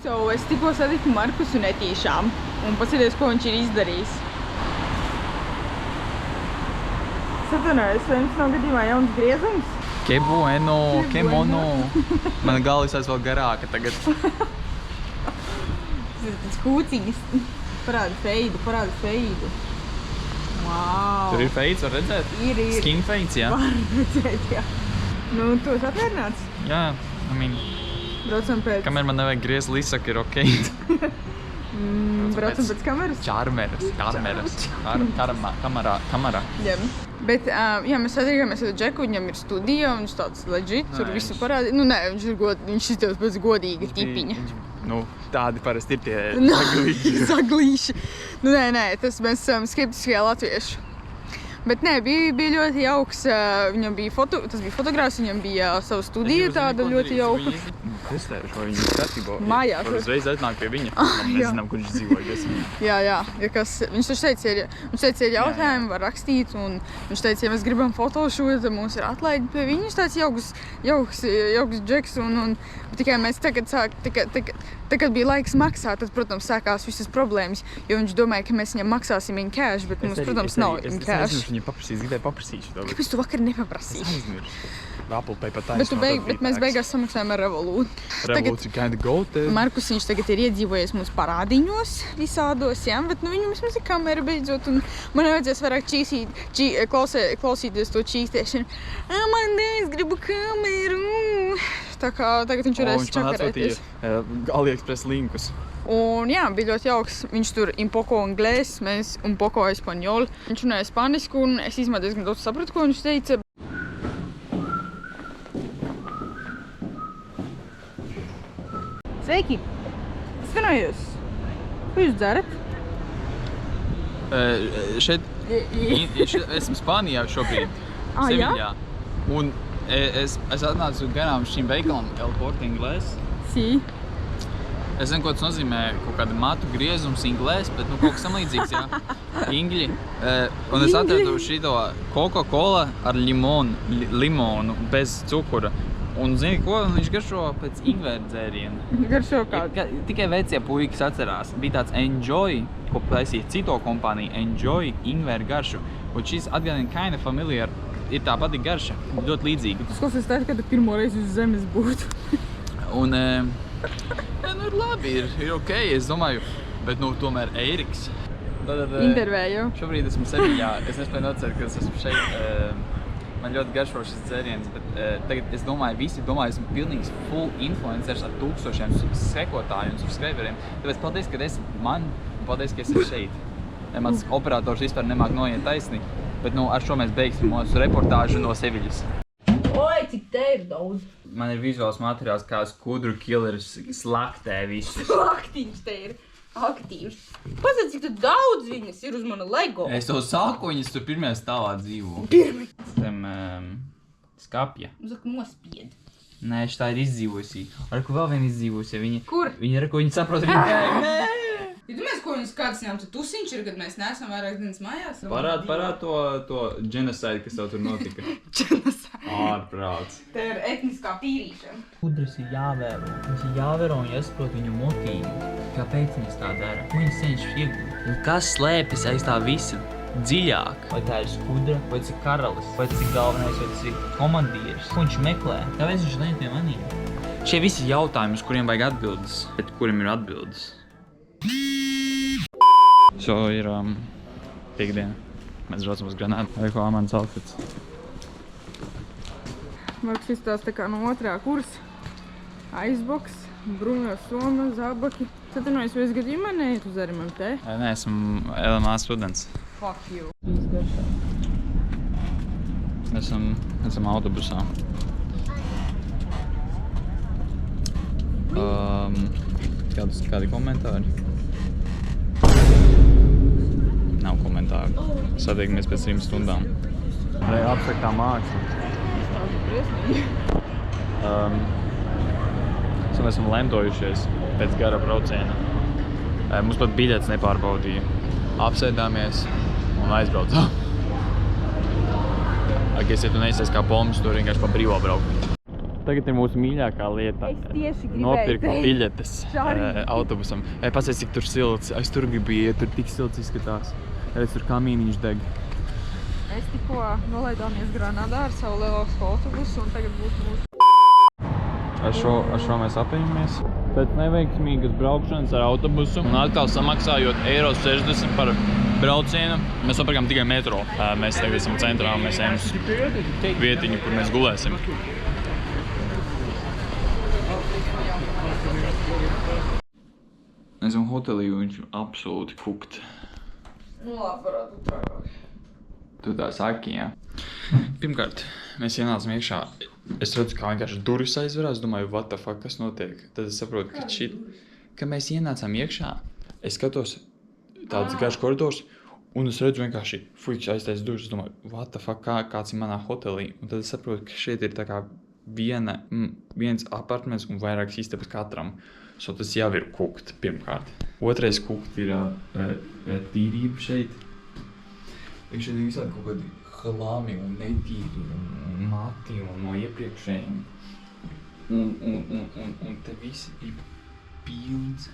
So, es tikko satiku Markusu netīšām un paskaties, ko viņš ir izdarījis. Satunājos, vai jums nav gadījumā jauns griezums? Que bueno, que mono. Mana galva visās vēl garāka tagad. Tas kūciņas. Parāda feidu. Wow. Tur ir feids, var redzēt? Ir. Skin feids, jā? Var redzēt, jā. Nu, tu esi apmierināts? Jā, Braucam pēc... kamēr man nevajag griezt līdzsaka, ir ok. Braucam pēc kameras? Kamera. Jā. Bet, jā, mēs satikāmies ar Džeku, viņam ir studija, viņš tāds legit, tur visu parādi. Nu, nē, viņš iztev pēc godīga tipiņa. Nu, tādi parasti ir tie saglīši. Saglīši. Nu, nē, tas mēs esam skeptiskie latvieši. Bet nē, bija ļoti jauks, viņam bija tas bija fotogrāfs, viņam bija sava studija tāda ļoti jauka. Testējuši, vai viņi ir kārtībā. Mājās. Var uzreiz atnāk pie viņa. Mēs zinām, kur viņš dzīvoja. Jā. Viņš teica, ir jautājumi, var rakstīt, un viņš teica, ja mēs gribam fotošūt, mums ir atlaidi pie viņa. Viņš tāds jauks džeks, un tikai mēs tagad bija laiks maksāt, tad, protams, sākās visas problēmas, jo viņš domāja, ka mēs viņam maksāsim in cash, bet mums, protams, nav in cash. Es viņam gribēju paprasīt šo. Kāpēc tu vakar nepaprasīji? Es aizmirsu. Apple Pay pat taisno. Bet mēs beigās samaksājām ar Revolut. Revolut ir kinda gold. Markus, viņš tagad ir iedzīvojies mūsu parādiņos visādos, jā, bet viņam vismaz ir kamera beidzot, un man nevajadzēs vairāk klausīties to čīstēšanu. Man es gribu kameru. Tā kā tagad viņš varēs čakarēties. Viņš man atsūtīja AliExpress linkus. Un jā, bija ļoti jauks. Viņš tur un poco inglés, mēs un poco espaņol. Viņš runāja spanisku, un es īstenībā diezgan daudz sapratu, ko viņš teica. Sveiki! Svinojos! Ko jūs dzerat? Esmu Spānijā šobrīd, Seviļā. Un es atnācu garām šīm veikalam El Corte Inglés. Sí. Es zinu, ko tas nozīmē, kaut kāda matu griezums inglēs, bet kaut kas tam līdzīgs, jā. Ingļi. Un es atradu šito Coca-Cola ar limonu bez cukura. Un zini ko? Viņš garšo pēc ingvēra dzēriena. Garšo kādu? Tikai vecie puikas atcerās. Bija tāds Enjoy, ko taisīja cito kompānija, Enjoy ingvēra garšu. Un šis atgādina kinda familiar. Ir tā pati garša, ļoti līdzīga. Tas klausies tā, ka tu pirmo reizi uz zemes būtu. Un, nu ir labi, ir ok, es domāju, bet nu tomēr Eiriks. Intervēju. Šobrīd esmu Seviļā, es nespēju nocert, ka es esmu šeit. Man ļoti garšo šis dzēriens, bet tagad es domāju, visi domāju, esmu pilnīgs full influencers ar 1000 sekotāju un subscriberiem. Tāpēc paldies, ka esi man, un paldies, ka esi šeit. Mans operators vispār nemāk noiet taisni, bet nu ar šo mēs beigsim mūsu reportāžu no Seviļas. Oi, cik te ir daudz. Man ir vizuāls materiāls, kā skudru killeris slaktē visus. Slaktiņš te ir aktīvs. Pasaka, cik tu daudz viņas ir uz mana Lego. Es to saku, viņas tur pirmajā stāvā dzīvo. Tam skapja. Saka, nospied. Nē, šitā ir izdzīvojusī. Ar ko vēl viena izdzīvojusī? Kur? Viņa saprot, viņa teikt, nē! Ja tu mēs, ko viņas kāds ņem, tad tusiņš ir, kad mēs neesam vairāk dienas mājās? Parād to genocide, kas tev tur notika. Genocide. Ārprāts. Te ir etniskā tīrīšana. Kudras ir jāvēro. Viņas ir jāvēro un jāsaprot viņu motīvu. Kāpēc viņas tā dara? Ko viņas cenšas iegūt? Un kas slēpjas aiz tā visa dziļāk? Vai tā ir skudra, vai tas ir karalis, vai tas ir galvenais, vai tas ir komandieris? Ko viņš meklē? Kāpēc viņš lēn pie maniem? Šie visi jautājumi, uz kuriem vajag atbildes, bet kuriem ir atbildes. So ir piekdiena. Mēs braucam uz Granādu. Vai ko mans outfits? Marks izstāsta tā kā no otrā kursa. Icebox, bruņo soma, zābaki. Satunājos, vai es gadījumā neiet uz arī man te? Nē, esmu LMA students. Fuck you. Esam autobusā. Kādi komentāri? Nav komentāru. Satiekamies pēc 3 stundām. Vai abstraktā māksla. Tāda briesmīgi. Mēs esam lemtojušies pēc gara brauciena. Mums pat biļetes nepārbaudīja. Apsēdāmies un aizbraucām. Ja tu neizsies kā pomas, tur vienkārši pa brīvo braukt. Tagad ir mūsu mīļākā lieta. Es tieši gribēju nopirkt teikt. biļetes Čārī. autobusam. Pasēc, cik tur silts. Es tur gribu iet, tur tik silts izskatās. Es tur kamīniņš deg. Mēs tikko nolaidāmies Granadā ar savu lielāko autobusu un tagad būs mūsu... Ar šo mēs apējamies. Pēc neveiksmīgas braukšanas ar autobusu un atkal samaksājot €60 par braucienu, mēs nopirkām tikai metro. Mēs tagad esam centrā un mēs ejam uz vietiņu, kur mēs gulēsim. Mēs esam hotelī un viņš absolūti kukt. Nu labi, varētu būt trakāk. Tu tā saki, jā. Pirmkārt, mēs ienācam iekšā. Es redzu, kā vienkārši durvis aizverās. Domāju, what the fuck, kas notiek? Tad es saprotu, ka mēs ienācām iekšā. Es skatos tāds garš koridors un es redzu vienkārši fuiks aiztais durvis. Es domāju, what the fuck, kāds ir manā hotelī? Un tad es saprotu, ka šeit ir tā kā viens apartments un vairākas istabas katram. So tas jau ir kukt, pirmkārt. Otrais kukt ir tīrība šeit. Šeit ir visādi kaut kādi hlami un netīri un mati un no iepriekšējiem. Un te visi ir pilns.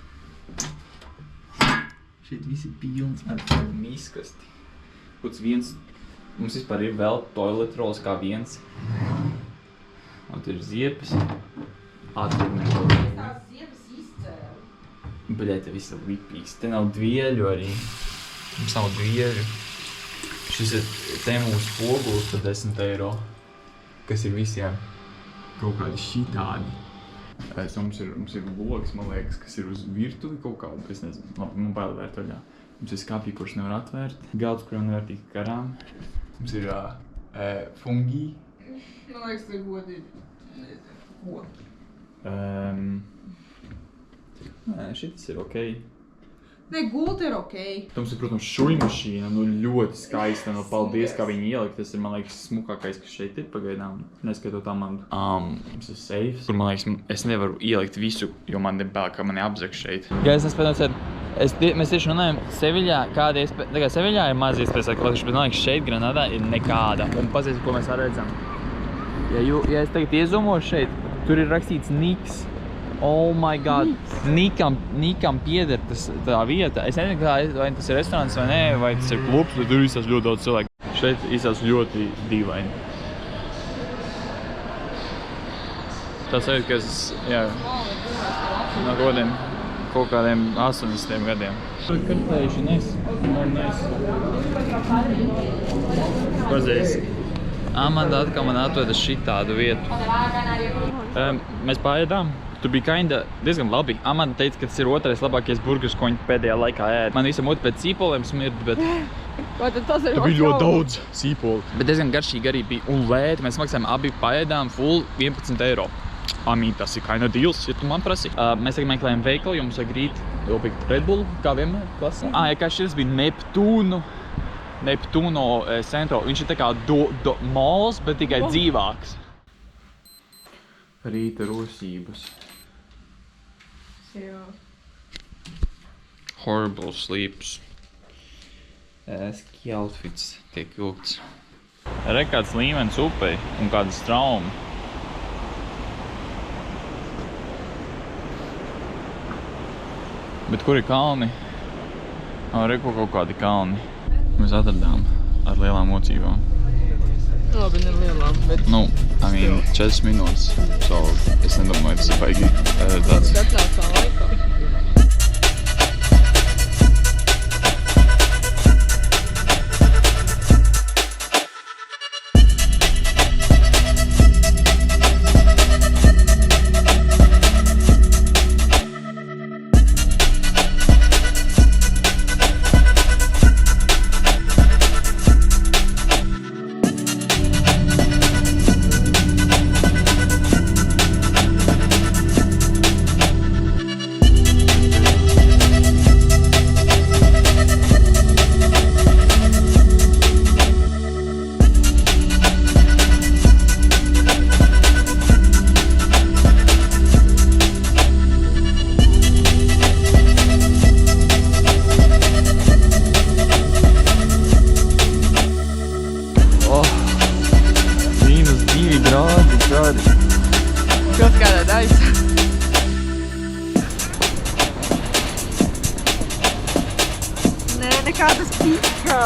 Šeit visi ir pilns ar miskasti. Kāds viens, mums vispār ir vēl toilet rolls kā viens. Un te ir ziepes. Atvirmē. Tās ziepes izcēla. Bļai, te viss ir lipīgs. Te nav dvieļu arī. Mums nav dvieļu. Šis ir te mūsu spogulis par €10, kas ir visiem kaut kādi šitādi. Mums ir logs, man liekas, kas ir uz virtuvi kaut kādu, es nezinu, labi, man bail vērt vaļā. Mums ir skapji, kurš nevar atvērt, galds, kuram nevar tikt garām. Mums ir fungi. Man liekas, tas ir godīgi. Nezinu, ko. Šitas ir okei. Ne, gulta ir okei. Mums ir, protams, šujmašīna, ļoti skaista, paldies, kā viņi ielikt. Tas ir, man liekas, smukākais, kas šeit ir pagaidām, neskaitot amandu. Mums ir safes, kur, man liekas, es nevaru ielikt visu, jo man ir bail, ka mani apzaks šeit. Gais, es pēc mēs tieši runājam, Seviļā, kāda iespēja, tā kā Seviļā ir maz iespējas, ka Latviešu, bet man liekas, šeit Granadā ir nekāda. Un pazies, ko mēs redzam. Ja es tagad iezumošu šeit, tur ir rakstīts Niks. Oh my god, Nikam pieder tā vieta. Es nezinu, vai tas ir restorāns vai nē, vai tas ir klubs, bet tur izsās ļoti daudz cilvēku. Šeit izsās ļoti dīvaini. Tas ir, ka es, jā, no kaut kādiem 80 gadiem. Kartējuši Pazies. Amanda atkal man atveda šitādu vietu. Mēs paēdām. Tur bija diezgan labi. Amanda teica, ka tas ir otrais labākais burgers, ko viņi pēdējā laikā ēd. Man visam otru pēc sīpoliem smird, bet Vai tad tas ir tur bija ļoti daudz sīpoli. Bet diezgan garšīgi arī bija un lēti. Mēs maksājām abi paēdām full €11. Tas ir deals, ja tu man prasi. Mēs tagad meklējam veikalu, jo mums vajag rīt nopirkt Red Bull, kā vienmēr klasē. Ja kā šis bija Neptuno centro. Viņš ir tā kā malls, bet tikai dzīvāks. Rīta rosības. Jā. Horrible sleeps. Ski outfits tiek ilgts. Re kāds līmenis upei un kāda strauma. Bet kur ir kalni? Re kaut kādi kalni. Mēs atradām ar lielām mocībām. Labi, ne lielām, bet... 4 minūtes. So, es nedomāju, tas ir baigi tāds. Katrā laikā. nekā tas pikas. No.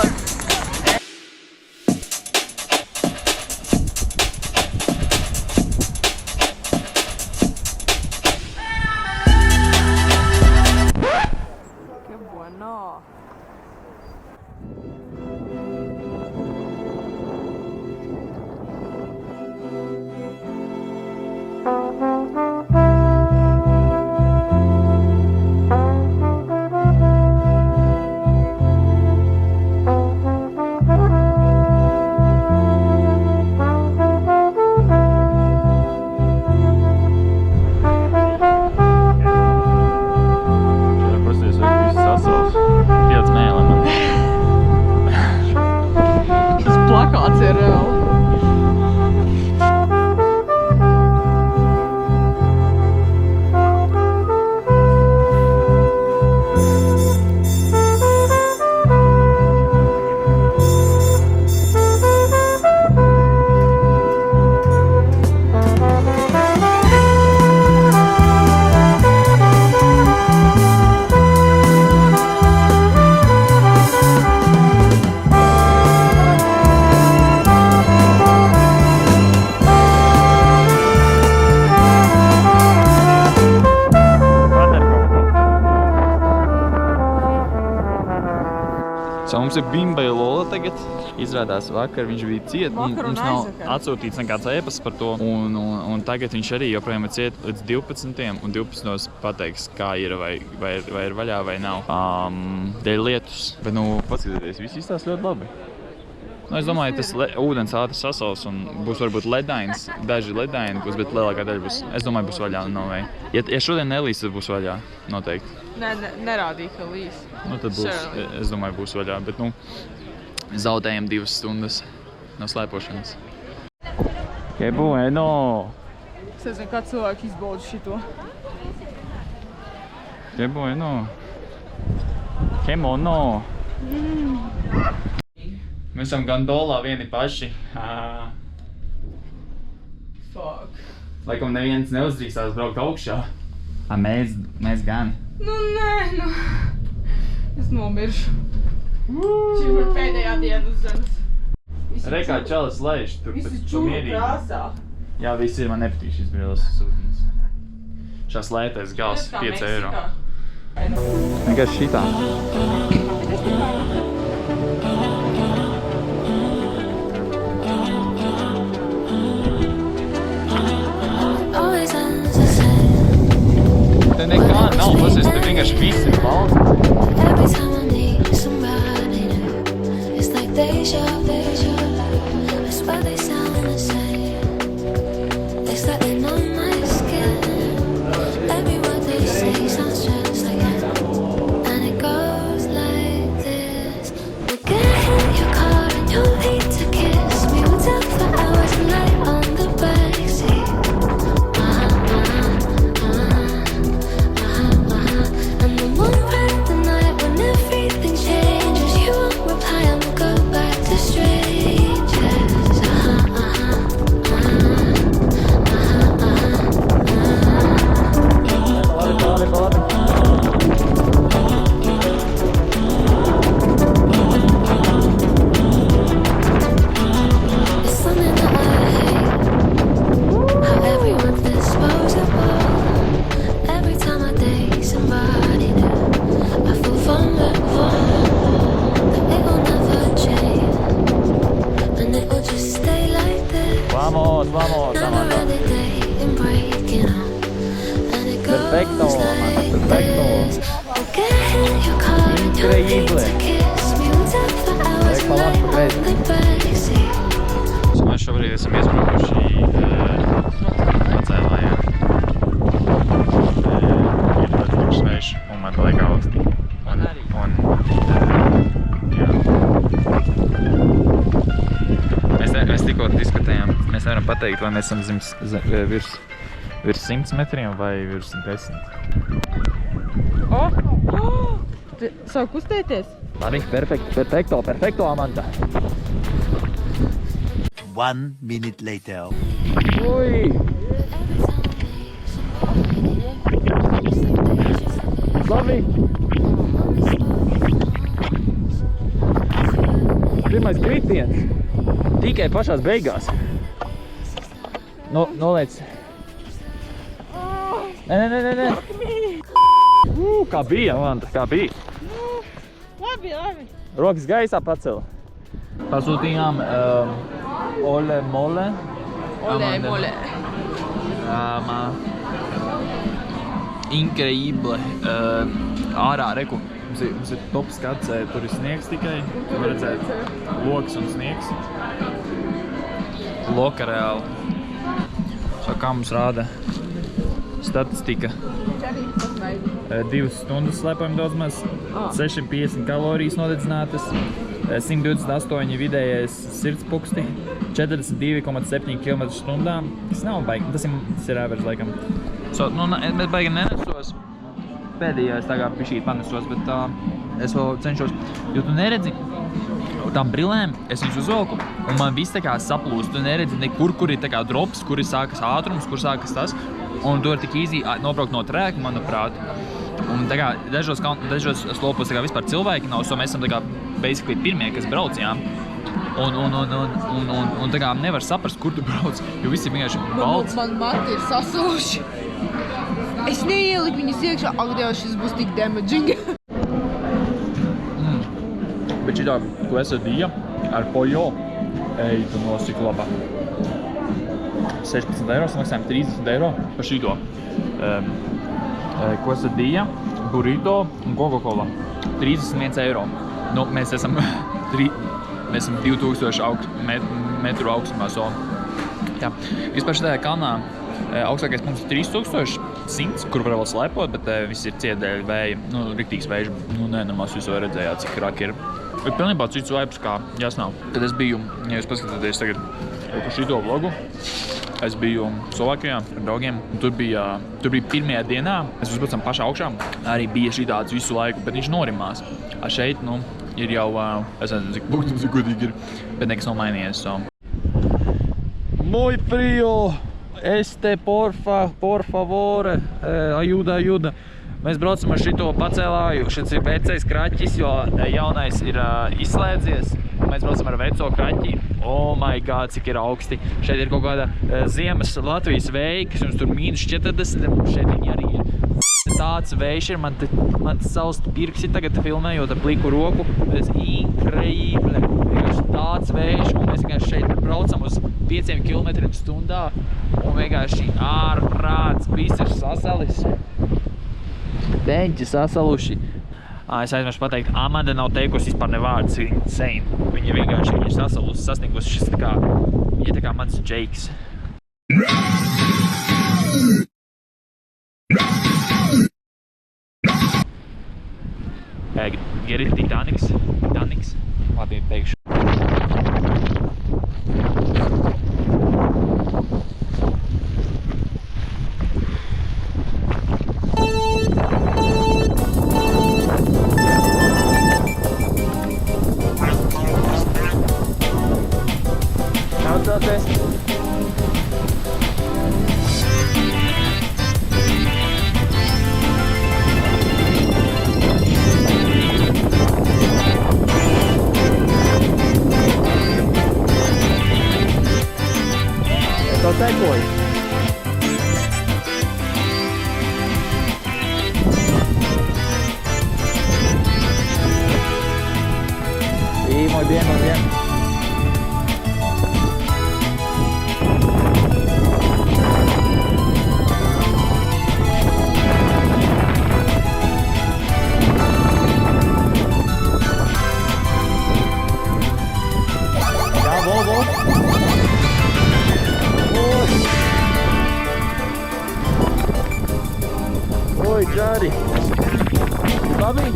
Plakāts ir reāli. Mums ir Bimbai Lola tagad. Izrādās vakar viņš bija ciet. Vakar un Mums nav aizvakar. atsūtīts nekāds ēpasts par to. Un tagad viņš arī joprojām ir ciet līdz 12. Un 12. pateiks, kā ir, vai ir vaļā vai nav. Dēļ lietus. Bet, paskatieties, viss izstās ļoti labi. Es domāju, tas ūdens ātri sasals un būs varbūt ledains. Daži ledaini būs, bet lielākā daļa būs, es domāju, būs vaļā. Ja šodien nelīs, tad būs vaļā. Noteikti. Nerādīja, ka līs. Tad būs, es domāju, būs vaļā. Bet, zaudējam 2 stundas no slēpošanas. Que bueno! Es nezinu, kā cilvēki izbauda šito. Que bueno! Que mono! Mēs esam gondolā vieni paši. Fuck. Laikam neviens neuzdrīkstās braukt augšā. Mēs gan. Nē. Es nomiršu. Šī ir pēdējā diena uz zemes. Rekā čalis laiž tur. Visi čūru krāsā. Jā, visi ir, man nepatīk šis brilles sūtījums. Šās lētais gals 5 eiro. Vienkārši šitā. Te nekā nav, pasies, te vienkārši viss ir balts. Every time I need somebody new, it's like deja vu. I swear they sound the same. It's like they're on my skin. Every word they say sounds just like it. And it goes like this. We get in your car and you'll need to kiss me. We'll talk for hours and lie on the backseat. And the one right the night when everything changes, you won't reply and we'll go back to strangers. It's something that I hate, how everyone's disposable. Every time I date somebody new, I feel vulnerable, that it will never change, and it will just stay like this. Vamos. Never really dating, breaking up, and it goes Perfecto, like perfecto. this. We'll get in your car and you'll need to kiss me. We'll talk for hours and lie on the backseat. Mēs šobrīd esam izbraukuši Macēlājā. Ir ļoti tukšs vējš un man paliek augstī. Mēs tikko diskutējām, mēs nevaram pateikt, vai mēs esam virs 100 metriem vai virs 110. Sāk kustēties? Mani, perfekto, Amanda. 1 minute later. Ui! Labi! pirmais kritiens. Tikai pašās beigās. Noliec. Nē. Kā bija, Amanda, kā bija? Labi. Rokas gaisā pacela. Pasūtījām ole mole. Mole. Increíble. Ārā, reku. Mums ir top skats, tur ir sniegs tikai. Tur var redzēt loks un sniegs. Loka reāli. Kā mums rāda statistika. 2 stundas slēpojam daudz maz. 650 kalorijas nodedzinātas. 128 vidējais sirdspuksti. 42,7 km/h. Tas nav baigi. Tas ir average laikam. Bet baigi nenesos. Pēdējais tā kā pišķīt panesos, bet es vēl cenšos. Jo tu neredzi tām brillēm, es viņus uzvelku, un man viss tā kā saplūst. Tu neredzi nekur, kur ir tā kā drops, kur ir sākas ātrums, kur sākas tas. Un tu vari tik easy nobraukt no trēka, manuprāt. Un tā kā dažos slopos tā kā vispār cilvēki nav, so mēs esam tā kā basically pirmie, kas braucījām. Un tā kā nevar saprast, kur tu brauc, jo viss ir vienkārši balts. Man mati ir sasauši. Es neieliku viņus iekšā, ak, Dievs, šis būs tik damaging. Bet šitā quesadilla ar pollo, tu nosik labā. 16 eiro, samaksājām 30 eiro par šito. Quesadilla, burrito un Coca-Cola. 31 eiro. Nu, mēs esam 2000 metru augstumā. So. Jā. Vispār šitā kalnā augstākais punkts ir 3100, kur var vēl slēpot, bet viss ir ciedēļ vēja. Nu, riktīgs vējš. Nu, nenormāls jūs jau redzējāt, cik raki ir. Bet pilnībā cits vibes kā Jasnā. Kad es biju, ja jūs paskatāties tagad par šito vlogu, es biju Slovākijā ar draugiem. Tur bija pirmajā dienā, mēs uzbraucam pašā augšā, arī bija šitāds visu laiku, bet viņš norimās. A šeit, nu, ir jau, es nezinu, cik būtu, cik godīgi ir, bet nekas nav mainījies. So. Muy frío, por favor, ayuda. Mēs braucam ar šito pacēlāju, šis ir vecais kraķis, jo jaunais ir izslēdzies. Mēs braucam ar veco kraķi. Oh my god, cik ir augsti. Šeit ir kaut kāda ziemas Latvijas vēja, kas jums tur -40. Šeit viņi arī ir tāds vējš ir. Man salst pirksi tagad filmējot ar pliku roku. Tas ir increíble. Vienkārši tāds vējš, un mēs vienkārši šeit braucam uz 5 km/h. Un vienkārši ārprāts, viss ir sasalis. Beņķi sasaluši. Es aizmirsu pateikt, Amanda nav teikusi vispār ne vārds, viņa insane. Viņa vienkārši ir sasalusi, sasniegusi šis tā kā, viņa tā kā mans Jakes. Get it, Titanics? Labi, teikšu. Sí, muy bien. Oi, Jari. Labi?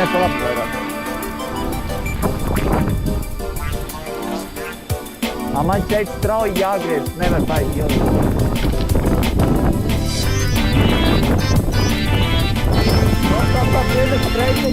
ne, pa labi vairāk. Man šeit strauji jāgriez, nevar baigi ilgi. Stop, viedek, streiti.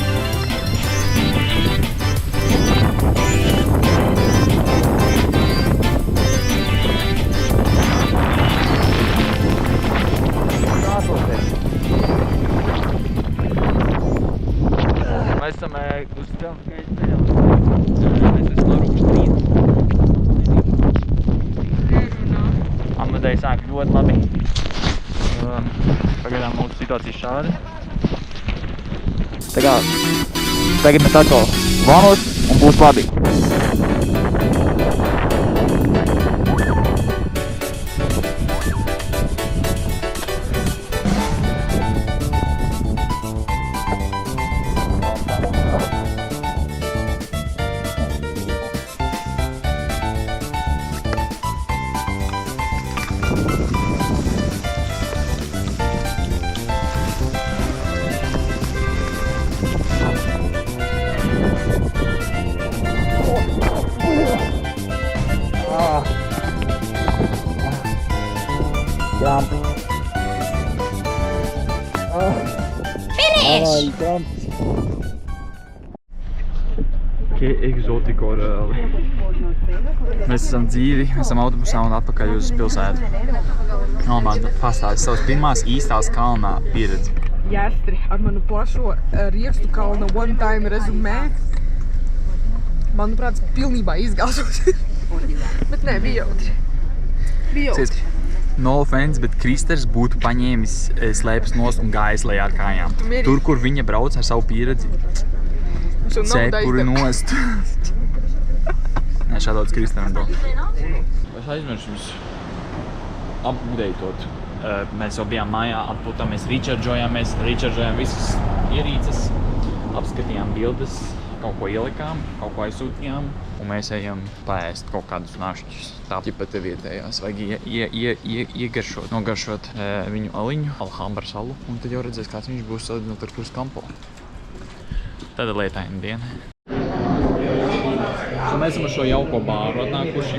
Mēs esam uz ceļa. Mēs esam norukuši 3. Amadei sāk ļoti labi. Pagaidām mūsu situācija šāda. Tagad mēs atkal vamos un būs labi. Jump. Finish! Jump. Que exotico reāli. Mēs esam dzīvi, mēs esam autobusā un atpakaļ uz pilsētu. Man pastāsti savas pirmās īstās kalnā pieredzi. Jāstri ar manu plašo riekstu kalna one-time rezumē. Manuprāt, pilnībā izgāzos. Bet nē, bija jautri. Bija jautri. No offense, bet Kristers būtu paņēmis slēpes nost un gājis lejā ar kājām. Tur, kur viņa brauc ar savu pieredzi, cepuri nost. Nē, šādauds Kristeram to. Es aizmiršu jums updateit. Mēs jau bijām mājā, atpūtā, mēs rechargeojām visas ierīces, apskatījām bildes, kaut ko ielikām, kaut ko aizsūtījām, un mēs ejam paēst kaut kādus našķus. Tā ķipa te vietējās, vajag iegaršot, nogaršot viņu aliņu, Alhambras alu, un tad jau redzēs, kāds viņš būs salīdzinot ar Cruz Campo. Tāda lietaina diena. Mēs esam ar šo jauko bāru atnākuši.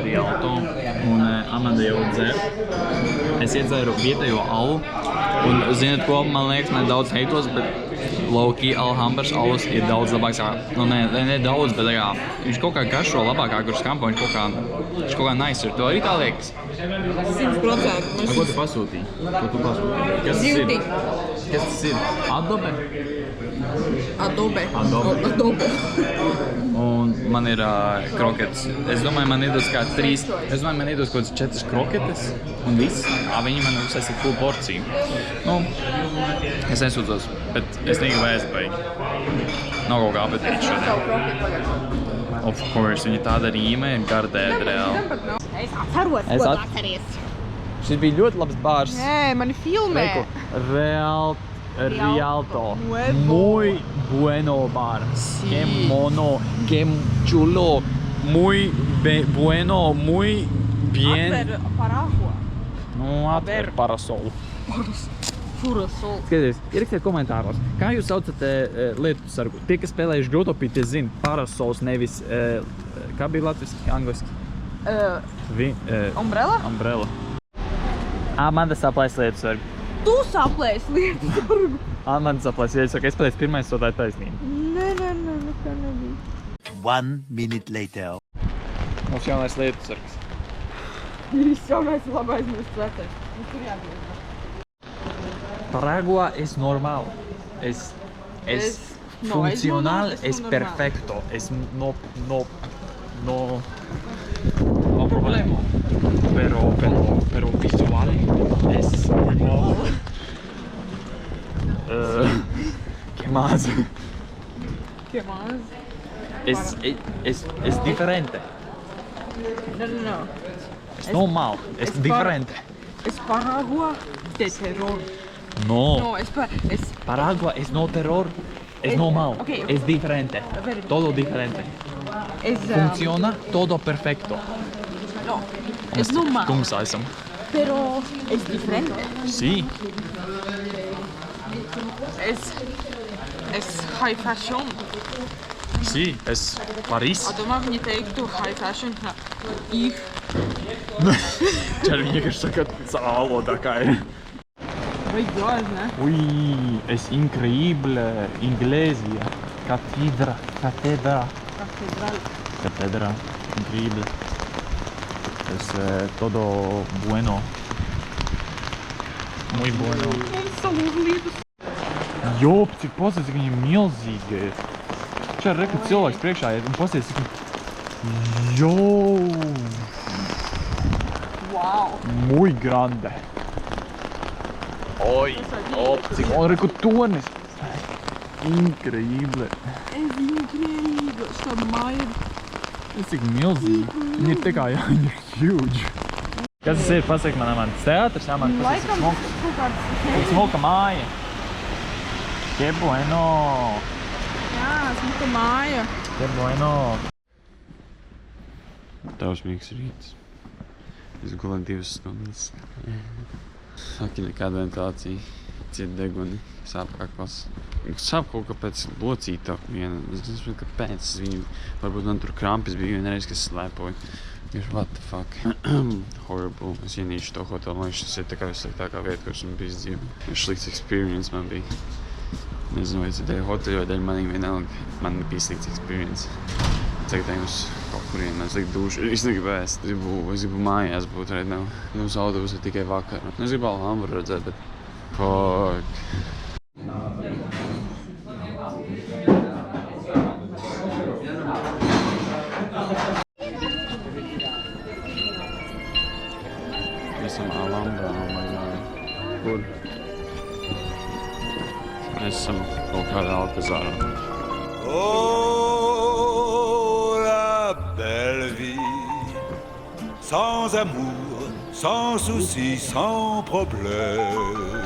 Rialto. Un Amanda jau dzer. Es iedzēru vietējo alu. Un, zināt ko, man liekas, nedaudz heitos, bet low-key Alhambras alus ir daudz labāks. Nu, ne daudz, bet viņš kaut kā garšo labākā Cruz Campo. Viņš kaut kā nice ir. To arī tā liekas. 100%. Ko tu pasūtīji? Kas tas ir? Kas tas ir? Adobe. Un man ir kroketes. Es domāju, man iedos kā 4 kroketes un viss. Viņi man uzsēs full porciju. Nu, es nesūdzos, bet es negribu ēst baigi. Nav kaut kā apetīti šodien. Of course, viņa tāda rīme ir gardēda reāli. Es atceros, ko atceries. Šis bija ļoti labs bārs. Nē, mani filmē. Rialto. Muy bueno bar. Que mono, que chulo. Muy bueno, muy bien. Atver paragua. Nu, atver parasolu. Furasol. Skaties, ierakstiet komentāros, kā jūs saucat lietu sargu? Tie, kas spēlējuši Grotopī, tie zina, parasols nevis, kā bija latviski, angliski? Umbrella? Umbrella. Amanda saplēs lietu sargu. Tu saplēs lietu sargu. Amanda saplēs lietu sargu. Es pateicu pirmais, to tā ir taisnība. Nē, nekā nebija. 1 minute later. Mums jaunais lietu sargs. Viss jaunais labais mūsu vecais. Tur jābūt. Paragua es normal. Es funcional, es perfecto. Es no problema. Pero visual es muy ¿Qué más? ¿Qué más? Es diferente. No. Es normal. Es diferente. Es paragua de terror. No. No, es Paragua es no terror. Es normal. Okay. Es diferente. ver. Todo diferente. Es Funciona todo perfecto. no, es normal. Kungs esam. Pero es diferente. Sí. Es high fashion. Sí, es París. Domā, viņi teiktu high fashion. Ich. Čer viņi vienkārši saka savā valodā, kā ir. Vai gāž, ne? Ui, es increíble Iglesia. Catedra. Increíble. Es todo bueno. Muy bueno. Jop, cik pasies, cik viņi milzīgi ir. Čer, re, kad cilvēks priekšā iet un pasies, cik... Jo! Wow. Muy grande. Oi, op, cik... Un, re, kad tonis. Increíble. Es increíble. Šta māja. Es cik milzīgi. Viņi ir te kā, jā, viņi ir huge. Kas tas ir? Pasaka man teātris, jā, man tas ir smuka. Kaut kāds Smuka māja. Que bueno. Jā, smuka māja. Que bueno. Tausmīgs rīts. Es gulēju 2 stundas. Aki nekāda ventilācija. Ciet deguni. Sāp kakls. Sāp kaut kāpēc locīta viena. Es nezinu, kāpēc. Varbūt man tur krampis bija vienreiz, kas slēpoja. What the fuck? Horrible. Es ienīšu to hotelu. Man šis ir tā kā vissliktākā vieta, kur esmu bijis dzīvē. Slikts experience man bija. Nezinu, vai tas ir dēļ hoteļu vai dēļ manīgi vienalga. Man bija slikts experience. Tagad ejam uz kaut kurien, man slikt dušu. Es negribu ēst. Es gribu mājās būt right now. Uz autobusu tikai vakar. Es gribu Alhambru redzēt, bet... Fuck. Esam Alhambrā, man kur? Mēs esam kaut kādā Alcazārā. Oh, la belle vie, sans amour, sans souci, sans problème.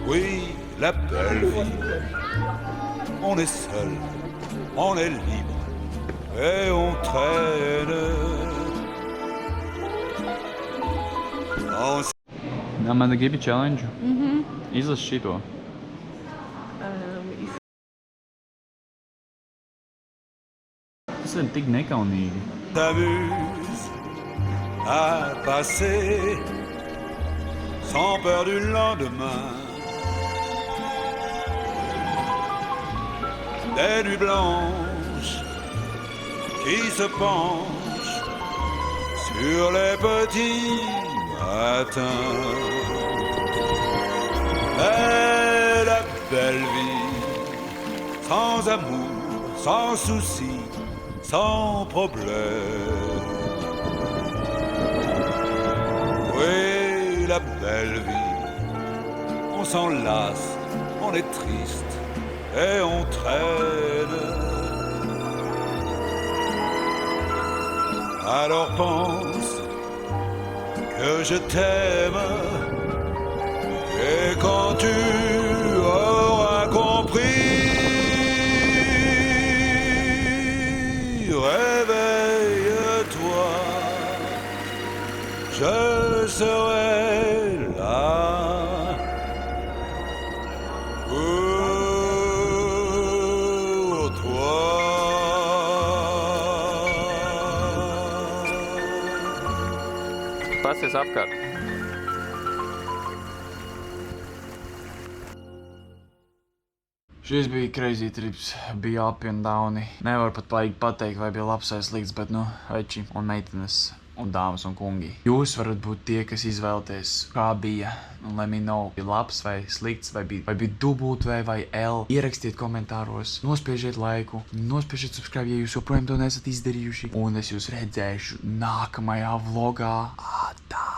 Oui, la belle vie, on est seul, on est libre et on traîne. Jā, man gribi challenge. Izlas šito. Tas ir tik nekaunīgi. T'amuse à passer sans peur du lendemain. Des nuits blanches qui se penchent sur les petits matins. Mais la belle vie, sans amour, sans souci, sans problème. Oui, la belle vie, on s'en lasse, on est triste et on traîne. Alors pense que je t'aime, et quand tu auras compris, réveille-toi, je serai là pour toi. Pasties apkārt. Šis bija crazy trips, bija upi un downi. Nevar pat paīgi pateikt, vai bija labs vai slikts, bet veči un meitenes un dāmas un kungi. Jūs varat būt tie, kas izvēlaties, kā bija, un let me know, bija labs vai slikts, vai bija dubult vai L. Ierakstiet komentāros, nospiežiet laiku, nospiežiet subscribe, ja jūs joprojām to nesat izdarījuši, un es jūs redzēšu nākamajā vlogā. Atā!